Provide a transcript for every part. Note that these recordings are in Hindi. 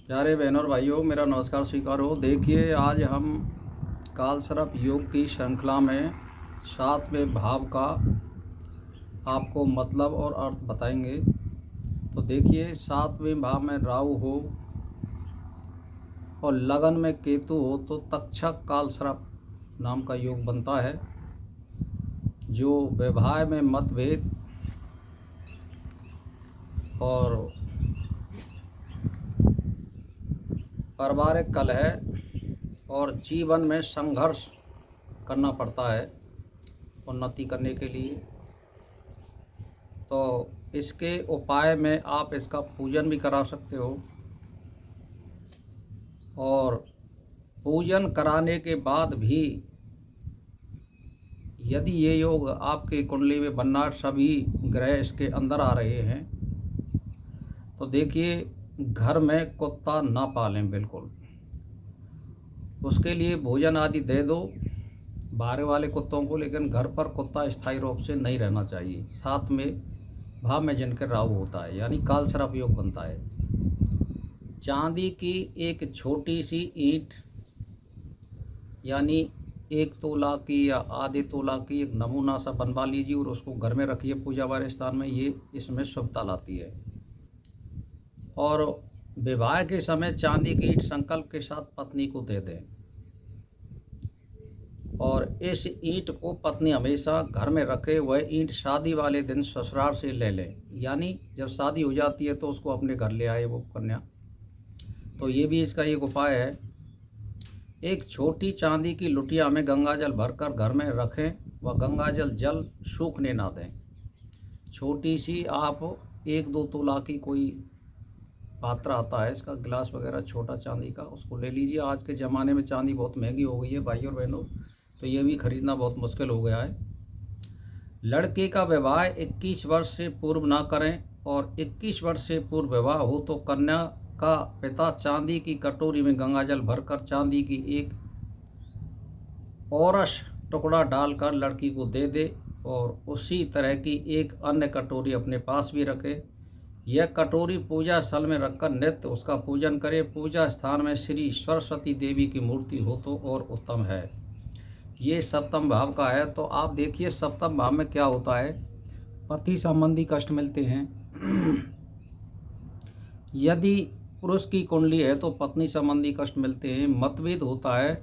प्यारे बहनों और भाइयों, मेरा नमस्कार स्वीकार हो। देखिए, आज हम कालसर्प योग की श्रृंखला में 7वें भाव का आपको मतलब और अर्थ बताएंगे। तो देखिए, 7वें भाव में राहु हो और लगन में केतु हो तो तक्षक कालसर्प नाम का योग बनता है, जो वैवाह में मतभेद और पारिवारिक कलह और जीवन में संघर्ष करना पड़ता है उन्नति करने के लिए। तो इसके उपाय में आप इसका पूजन भी करा सकते हो, और पूजन कराने के बाद भी यदि ये योग आपके कुंडली में बनना, सभी ग्रह इसके अंदर आ रहे हैं, तो देखिए, घर में कुत्ता ना पालें बिल्कुल। उसके लिए भोजन आदि दे दो बाहर वाले कुत्तों को, लेकिन घर पर कुत्ता स्थायी रूप से नहीं रहना चाहिए। 7वें भाव में जिनके राहु होता है, यानी कालसर्प योग बनता है। चांदी की एक छोटी सी ईंट, यानी 1 तोला की या आधे तोला की एक नमूना सा बनवा लीजिए और उसको घर में रखिए पूजा वाले स्थान में। ये इसमें शुभता लाती है। और विवाह के समय चांदी की ईंट संकल्प के साथ पत्नी को दे दें, और इस ईंट को पत्नी हमेशा घर में रखे। वह ईंट शादी वाले दिन ससुराल से ले लें, यानी जब शादी हो जाती है तो उसको अपने घर ले आए वो कन्या। तो ये भी इसका एक उपाय है। एक छोटी चांदी की लुटिया में गंगाजल भरकर घर में रखें, वह गंगाजल जल सूखने ना दें। छोटी सी आप 1-2 तोला की कोई पात्र आता है, इसका गिलास वगैरह छोटा चांदी का, उसको ले लीजिए। आज के ज़माने में चांदी बहुत महंगी हो गई है भाइयों और बहनों, तो ये भी खरीदना बहुत मुश्किल हो गया है। लड़के का विवाह 21 वर्ष से पूर्व ना करें, और 21 वर्ष से पूर्व विवाह हो तो कन्या का पिता चांदी की कटोरी में गंगाजल भरकर चांदी की एक औरस टुकड़ा डालकर लड़की को दे दे, और उसी तरह की एक अन्य कटोरी अपने पास भी रखे। यह कटोरी पूजा स्थल में रखकर नित्य उसका पूजन करे। पूजा स्थान में श्री सरस्वती देवी की मूर्ति हो तो और उत्तम है। ये 7वें भाव का है। तो आप देखिए, 7वें भाव में क्या होता है, पति संबंधी कष्ट मिलते हैं। यदि पुरुष की कुंडली है तो पत्नी संबंधी कष्ट मिलते हैं। मतभेद होता है,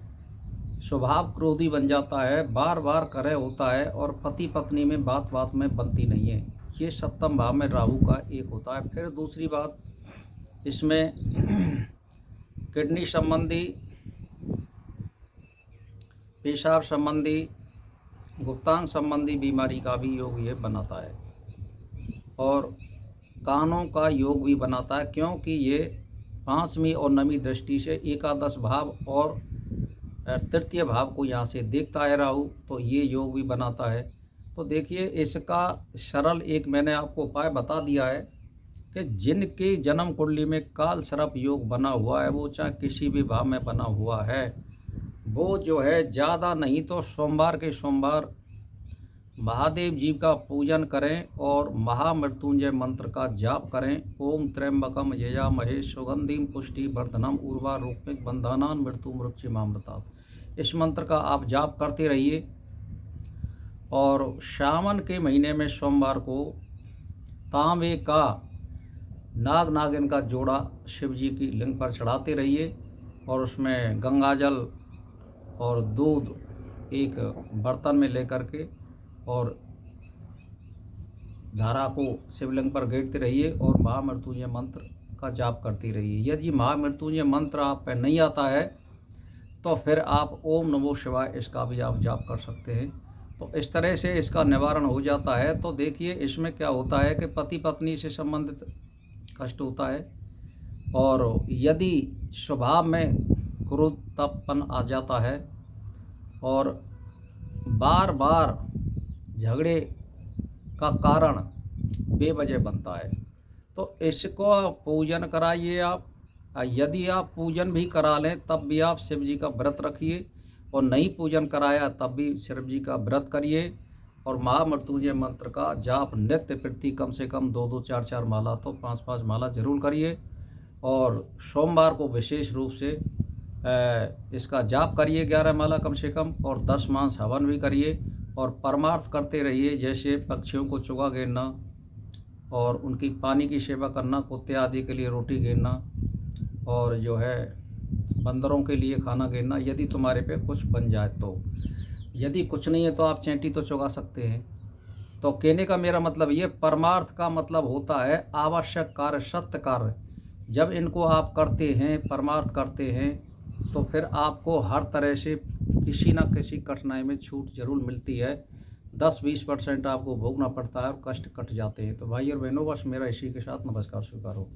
स्वभाव क्रोधी बन जाता है, बार बार कलह होता है, और पति पत्नी में बात बात में बनती नहीं है। ये 7वें भाव में राहु का एक होता है। फिर दूसरी बात, इसमें किडनी संबंधी, पेशाब संबंधी, गुप्तांग संबंधी बीमारी का भी योग ये बनाता है, और कानों का योग भी बनाता है, क्योंकि ये 5वीं और 9वीं दृष्टि से एकादश भाव और तृतीय भाव को यहाँ से देखता है राहु, तो ये योग भी बनाता है। तो देखिए, इसका सरल एक मैंने आपको उपाय बता दिया है कि जिनके जन्म कुंडली में कालसर्प योग बना हुआ है, वो चाहे किसी भी भाव में बना हुआ है, वो जो है ज़्यादा नहीं तो सोमवार के सोमवार महादेव जी का पूजन करें और महामृत्युंजय मंत्र का जाप करें। ओम त्र्यंबकम यजामहे सुगंधिम पुष्टि वर्धनम उर्वारुकमिक बंधनान मृत्यु मृक्षिमामृतात्। इस मंत्र का आप जाप करते रहिए, और सावन के महीने में सोमवार को तांबे का नाग नागिन का जोड़ा शिव जी की लिंग पर चढ़ाते रहिए, और उसमें गंगाजल और दूध एक बर्तन में लेकर के और धारा को शिवलिंग पर गेरते रहिए, और महामृत्युंजय मंत्र का जाप करती रहिए। यदि महामृत्युंजय मंत्र आप पे नहीं आता है तो फिर आप ओम नमो शिवाय इसका भी आप जाप कर सकते हैं। तो इस तरह से इसका निवारण हो जाता है। तो देखिए, इसमें क्या होता है कि पति पत्नी से संबंधित कष्ट होता है, और यदि स्वभाव में क्रोधपन आ जाता है और बार बार झगड़े का कारण बेवजह बनता है, तो इसको पूजन कराइए आप। यदि आप पूजन भी करा लें तब भी आप शिव जी का व्रत रखिए, और नहीं पूजन कराया तब भी शिव जी का व्रत करिए, और महामृत्युंजय मंत्र का जाप नित्य प्रति कम से कम 2-2 4-4 माला तो 5-5 माला जरूर करिए। और सोमवार को विशेष रूप से इसका जाप करिए 11 माला कम से कम, और 10 मांस हवन भी करिए, और परमार्थ करते रहिए, जैसे पक्षियों को चुगा घेरना और उनकी पानी की सेवा करना, कुत्ते आदि के लिए रोटी घेरना, और जो है बंदरों के लिए खाना घेरना, यदि तुम्हारे पे कुछ बन जाए तो। यदि कुछ नहीं है तो आप चैंटी तो चुगा सकते हैं। तो कहने का मेरा मतलब ये, परमार्थ का मतलब होता है आवश्यक कार्य, सत्य कार्य। जब इनको आप करते हैं, परमार्थ करते हैं, तो फिर आपको हर तरह से किसी न किसी कठिनाई में छूट जरूर मिलती है। 10-20% आपको भोगना पड़ता है और कष्ट कट जाते हैं। तो भाई और बहनों, बस मेरा इसी के साथ नमस्कार स्वीकार हो।